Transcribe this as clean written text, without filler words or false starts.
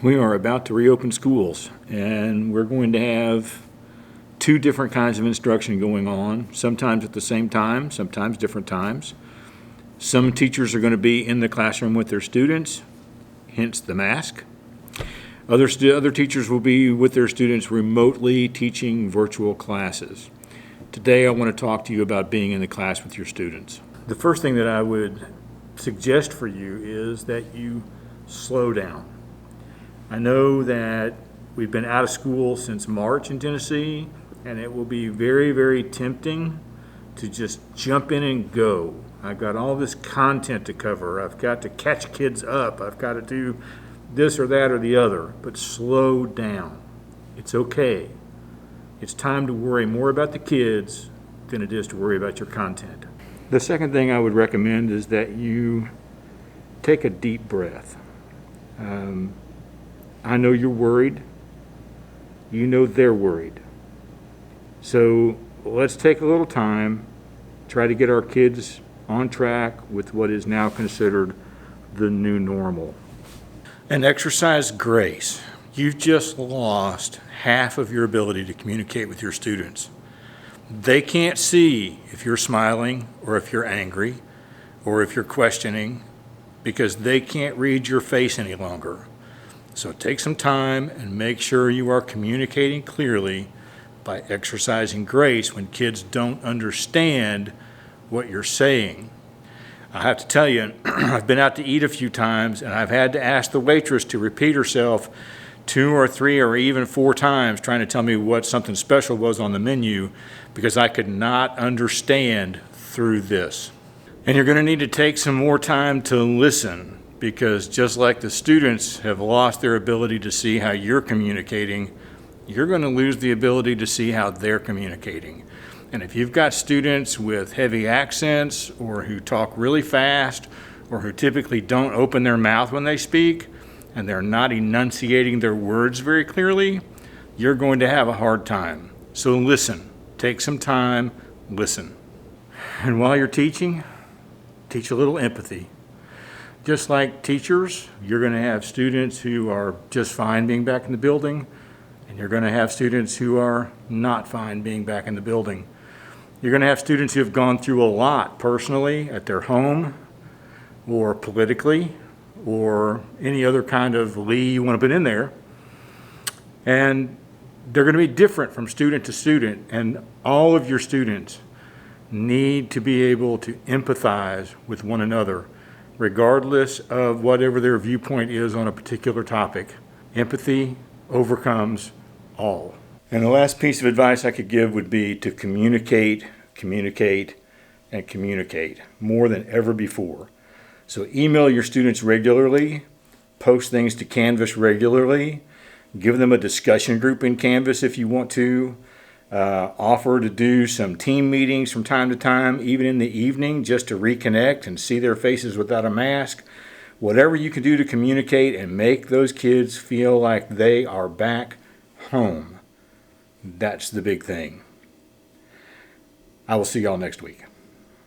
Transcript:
We are about to reopen schools, and we're going to have two different kinds of instruction going on, sometimes at the same time, sometimes different times. Some teachers are going to be in the classroom with their students, hence the mask. Other teachers will be with their students remotely teaching virtual classes. Today I want to talk to you about being in the class with your students. The first thing that I would suggest for you is that you slow down. I know that we've been out of school since March in Tennessee, and it will be very, very tempting to just jump in and go. I've got all this content to cover. I've got to catch kids up. I've got to do this or that or the other, but slow down. It's okay. It's time to worry more about the kids than it is to worry about your content. The second thing I would recommend is that you take a deep breath. I know you're worried. You know they're worried. So let's take a little time, try to get our kids on track with what is now considered the new normal. And exercise grace. You've just lost half of your ability to communicate with your students. They can't see if you're smiling or if you're angry or if you're questioning because they can't read your face any longer. So take some time and make sure you are communicating clearly by exercising grace when kids don't understand what you're saying. I have to tell you, I've been out to eat a few times and I've had to ask the waitress to repeat herself 2 or 3 or even 4 times trying to tell me what something special was on the menu because I could not understand through this. And you're going to need to take some more time to listen because just like the students have lost their ability to see how you're communicating, you're going to lose the ability to see how they're communicating. And if you've got students with heavy accents or who talk really fast or who typically don't open their mouth when they speak and they're not enunciating their words very clearly, you're going to have a hard time. So listen, take some time, listen. And while you're teaching, teach a little empathy. Just like teachers, you're going to have students who are just fine being back in the building, and you're going to have students who are not fine being back in the building. You're going to have students who have gone through a lot personally at their home or politically or any other kind of Lee you want to put in there. And they're going to be different from student to student, and all of your students need to be able to empathize with one another, regardless of whatever their viewpoint is on a particular topic. Empathy overcomes all. And the last piece of advice I could give would be to communicate, communicate, and communicate more than ever before. So email your students regularly, post things to Canvas regularly, give them a discussion group in Canvas if you want to, offer to do some team meetings from time to time, even in the evening, just to reconnect and see their faces without a mask. Whatever you can do to communicate and make those kids feel like they are back home. That's the big thing. I will see y'all next week.